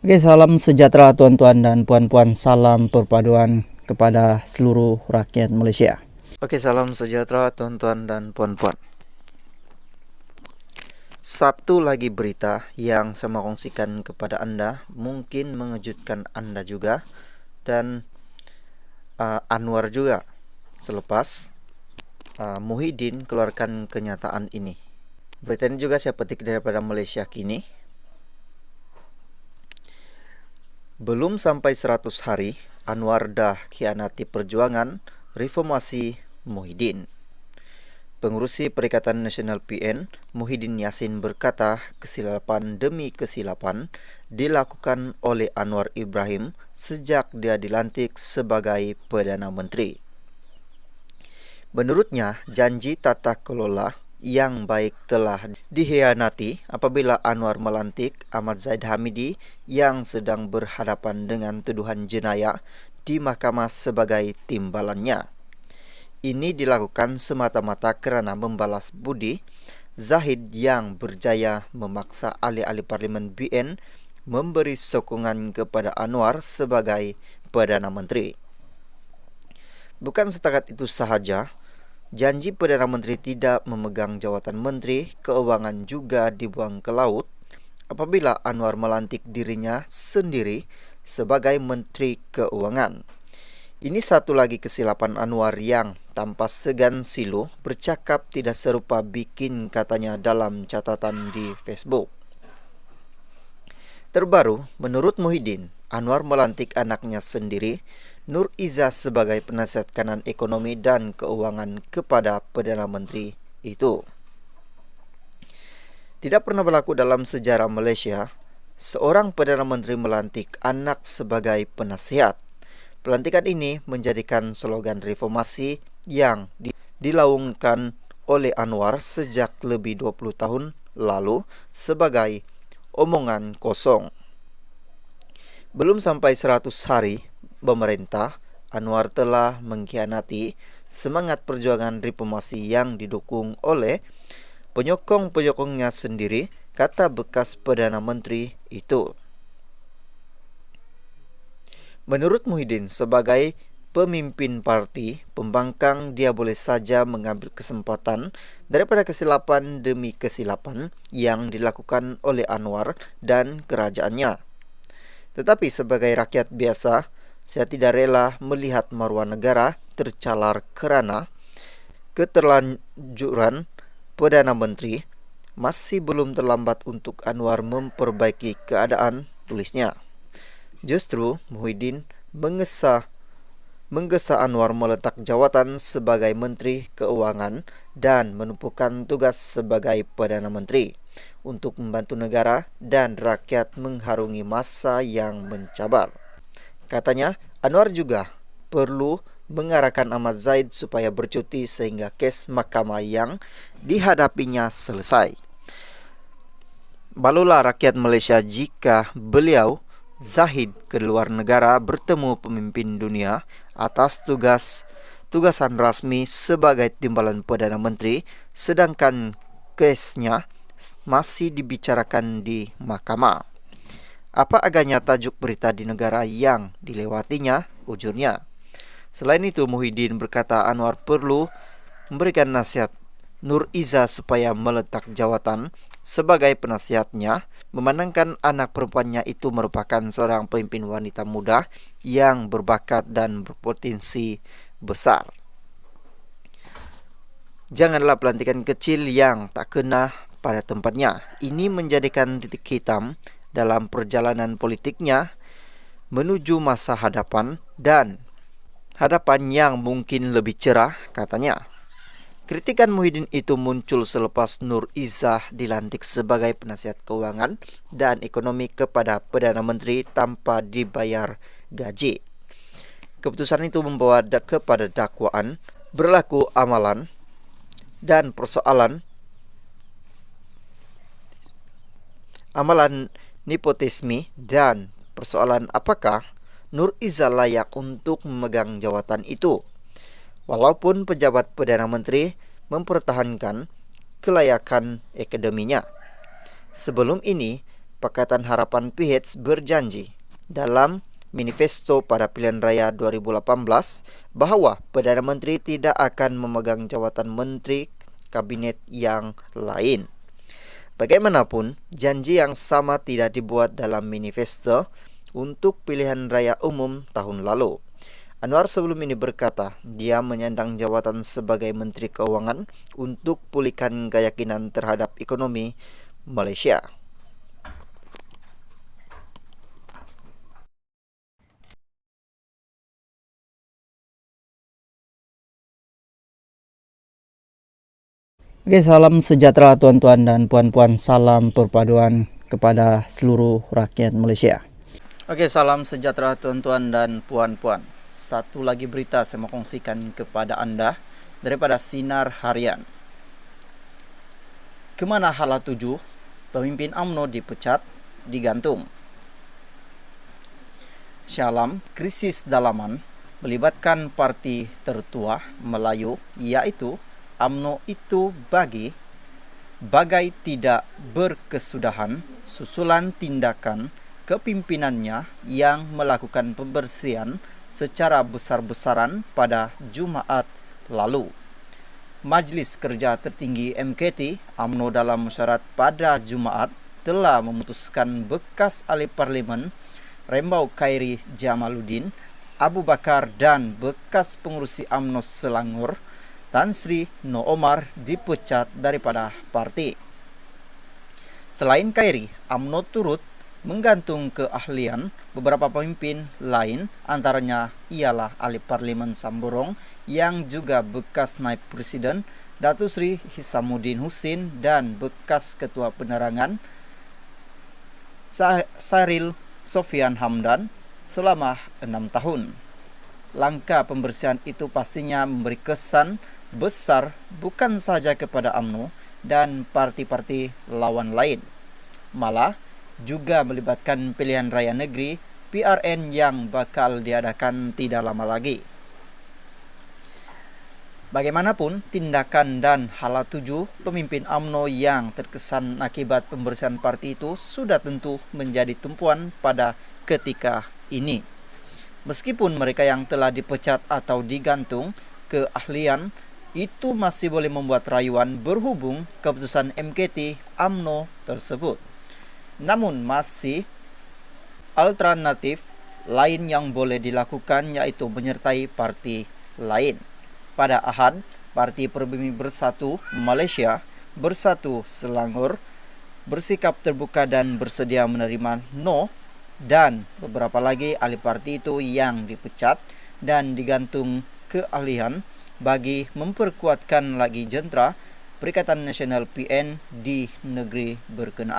Oke, salam sejahtera tuan-tuan dan puan-puan. Salam perpaduan kepada seluruh rakyat Malaysia. Oke, salam sejahtera tuan-tuan dan puan-puan. Satu lagi berita yang saya mau kongsikan kepada Anda, mungkin mengejutkan Anda juga, dan Anwar juga, selepas Muhyiddin keluarkan kenyataan ini. Berita ini juga saya petik daripada Malaysia Kini. Belum sampai 100 hari, Anwar dah khianati perjuangan reformasi Muhyiddin. Pengurusi Perikatan Nasional PN, Muhyiddin Yassin berkata kesilapan demi kesilapan dilakukan oleh Anwar Ibrahim sejak dia dilantik sebagai Perdana Menteri. Menurutnya, janji tata kelola yang baik telah dikhianati apabila Anwar melantik Ahmad Zahid Hamidi yang sedang berhadapan dengan tuduhan jenayah di mahkamah sebagai timbalannya. Ini dilakukan semata-mata kerana membalas budi Zahid yang berjaya memaksa ahli-ahli Parlimen BN memberi sokongan kepada Anwar sebagai Perdana Menteri. Bukan setakat itu sahaja, janji Perdana Menteri tidak memegang jawatan Menteri Keuangan juga dibuang ke laut apabila Anwar melantik dirinya sendiri sebagai Menteri Keuangan. Ini satu lagi kesilapan Anwar yang tanpa segan silu bercakap tidak serupa bikin katanya dalam catatan di Facebook. Terbaru, menurut Muhyiddin, Anwar melantik anaknya sendiri, Nur Izzah, sebagai penasihat kanan ekonomi dan keuangan kepada Perdana Menteri itu. Tidak pernah berlaku dalam sejarah Malaysia, seorang Perdana Menteri melantik anak sebagai penasihat. Pelantikan ini menjadikan slogan reformasi yang dilaungkan oleh Anwar sejak lebih 20 tahun lalu sebagai omongan kosong. Belum sampai 100 hari pemerintah, Anwar telah mengkhianati semangat perjuangan reformasi yang didukung oleh penyokong-penyokongnya sendiri, kata bekas Perdana Menteri itu. Menurut Muhyiddin, sebagai pemimpin parti pembangkang, dia boleh saja mengambil kesempatan daripada kesilapan demi kesilapan yang dilakukan oleh Anwar dan kerajaannya. Tetapi sebagai rakyat biasa, saya tidak rela melihat maruah negara tercalar kerana keterlanjuran Perdana Menteri. Masih belum terlambat untuk Anwar memperbaiki keadaan, tulisnya. Justru Muhyiddin menggesa Anwar meletak jawatan sebagai Menteri Keuangan dan menumpukan tugas sebagai Perdana Menteri untuk membantu negara dan rakyat mengharungi masa yang mencabar. Katanya, Anwar juga perlu mengarahkan Ahmad Zahid supaya bercuti sehingga kes mahkamah yang dihadapinya selesai. Malulah rakyat Malaysia jika beliau Zahid ke luar negara bertemu pemimpin dunia atas tugasan rasmi sebagai timbalan Perdana Menteri, sedangkan kesnya masih dibicarakan di mahkamah. Apa agaknya tajuk berita di negara yang dilewatinya, ujurnya. Selain itu, Muhyiddin berkata Anwar perlu memberikan nasihat Nur Izzah supaya meletak jawatan sebagai penasihatnya, memandangkan anak perempuannya itu merupakan seorang pemimpin wanita muda yang berbakat dan berpotensi besar. Janganlah pelantikan kecil yang tak kena pada tempatnya. Ini menjadikan titik hitam dalam perjalanan politiknya menuju masa hadapan dan hadapan yang mungkin lebih cerah, katanya. Kritikan Muhyiddin itu muncul selepas Nur Izzah dilantik sebagai penasihat keuangan dan ekonomi kepada Perdana Menteri tanpa dibayar gaji. Keputusan itu membawa kepada dakwaan berlaku amalan dan amalan nepotisme dan persoalan apakah Nur Izzah layak untuk memegang jawatan itu. Walaupun pejabat Perdana Menteri mempertahankan kelayakan akademinya. Sebelum ini, Pakatan Harapan PH berjanji dalam manifesto pada pilihan raya 2018 bahwa Perdana Menteri tidak akan memegang jawatan menteri kabinet yang lain. Bagaimanapun, janji yang sama tidak dibuat dalam manifesto untuk pilihan raya umum tahun lalu. Anwar sebelum ini berkata dia menyandang jawatan sebagai Menteri Keuangan untuk pulihkan keyakinan terhadap ekonomi Malaysia. Oke, salam sejahtera tuan-tuan dan puan-puan, salam perpaduan kepada seluruh rakyat Malaysia. Oke, salam sejahtera tuan-tuan dan puan-puan. Satu lagi berita saya mau kongsikan kepada Anda daripada Sinar Harian. Kemana hala tuju? Pemimpin UMNO dipecat, digantung. Syalam, krisis dalaman melibatkan parti tertua Melayu, yaitu UMNO itu bagai tidak berkesudahan susulan tindakan kepimpinannya yang melakukan pembersihan secara besar-besaran pada Jumaat lalu. Majlis Kerja Tertinggi MKT UMNO dalam mesyuarat pada Jumaat telah memutuskan bekas ahli parlimen Rembau Khairi Jamaluddin Abu Bakar dan bekas pengurusi UMNO Selangor Tan Sri Noh Omar dipecat daripada parti. Selain Khairi, UMNO turut menggantung keahlian beberapa pemimpin lain, antaranya ialah ahli parlimen Samborong yang juga bekas naib presiden Datuk Seri Hisamuddin Husin dan bekas ketua penerangan Sahril Sofian Hamdan selama 6 tahun. Langkah pembersihan itu pastinya memberi kesan besar bukan saja kepada UMNO dan parti-parti lawan lain, malah juga melibatkan pilihan raya negeri PRN yang bakal diadakan tidak lama lagi. Bagaimanapun, tindakan dan hala tuju pemimpin UMNO yang terkesan akibat pembersihan parti itu sudah tentu menjadi tumpuan pada ketika ini. Meskipun mereka yang telah dipecat atau digantung keahlian itu masih boleh membuat rayuan berhubung keputusan MKT UMNO tersebut. Namun masih alternatif lain yang boleh dilakukan, yaitu menyertai parti lain. Pada Ahad, Parti Pribumi Bersatu Malaysia, Bersatu Selangor bersikap terbuka dan bersedia menerima No, dan beberapa lagi ahli parti itu yang dipecat dan digantung keahlian bagi memperkuatkan lagi jentera Perikatan Nasional PN di negeri berkenaan.